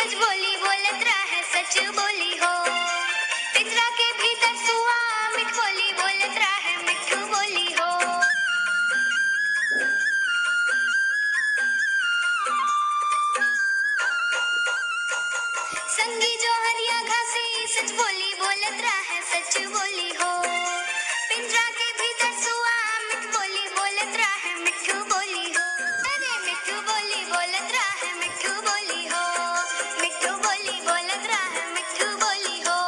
सच बोली बोलत रहे सच बोली हो पिंजरा के भीतर सुआ मिठ बोली बोलत रहे मिठू बोली हो संगी जो हरिया घासी सच बोली बोलत रहे सच बोली हो पिंजरा के भीतर सुआ मिठ बोली बोलत रहे मिठू बोली हो अरे मिठू बोली बोलत रहे मिठू बोली हो मिठू बोली बोलत रहे मिठू बोली हो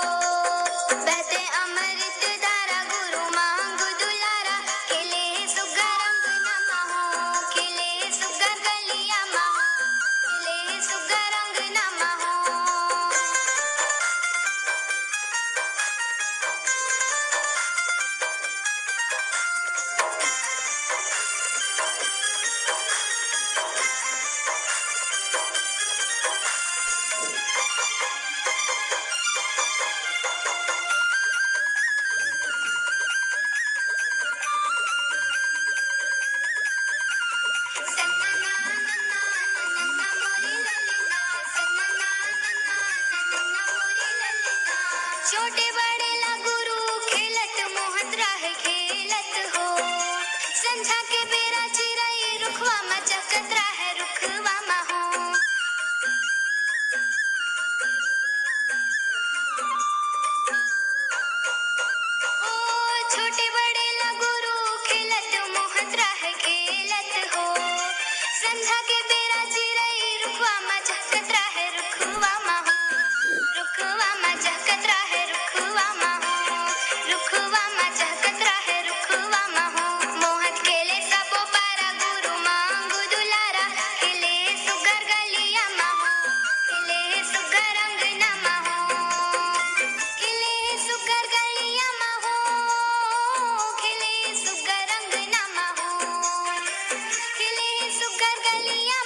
बहते अमृत धारा गुरु मांग दुलारा खिले सुगर रंग नमा हो खिले सुगर गलिया महो खिले सुगर रंग नमा हो छोटे बड़े ला गुरु खेलत मोहत रहे खेलत हो संझा के बेरा चिरई रुखवा मा चकत रहे रुखवा मा हो ओ छोटे बड़े ला गुरु खेलत मोहत रहे खेलत हो संझा के बेरा चिरई रुखवा मा चकत रहे रुखवा मा हो रुखवा मा चकत रहे रुखवा मा हो रुखवा मा चकत रहे रुखवा मा हो मोहत खेले सबो पारा गुरु मांगू दुलारा खिले सुगर गलिया मा हो खिले सुगर रंग नमा हो खिले सुगर गलिया मा हो खिले सुगर रंग नमा हो खिले सुगर गलिया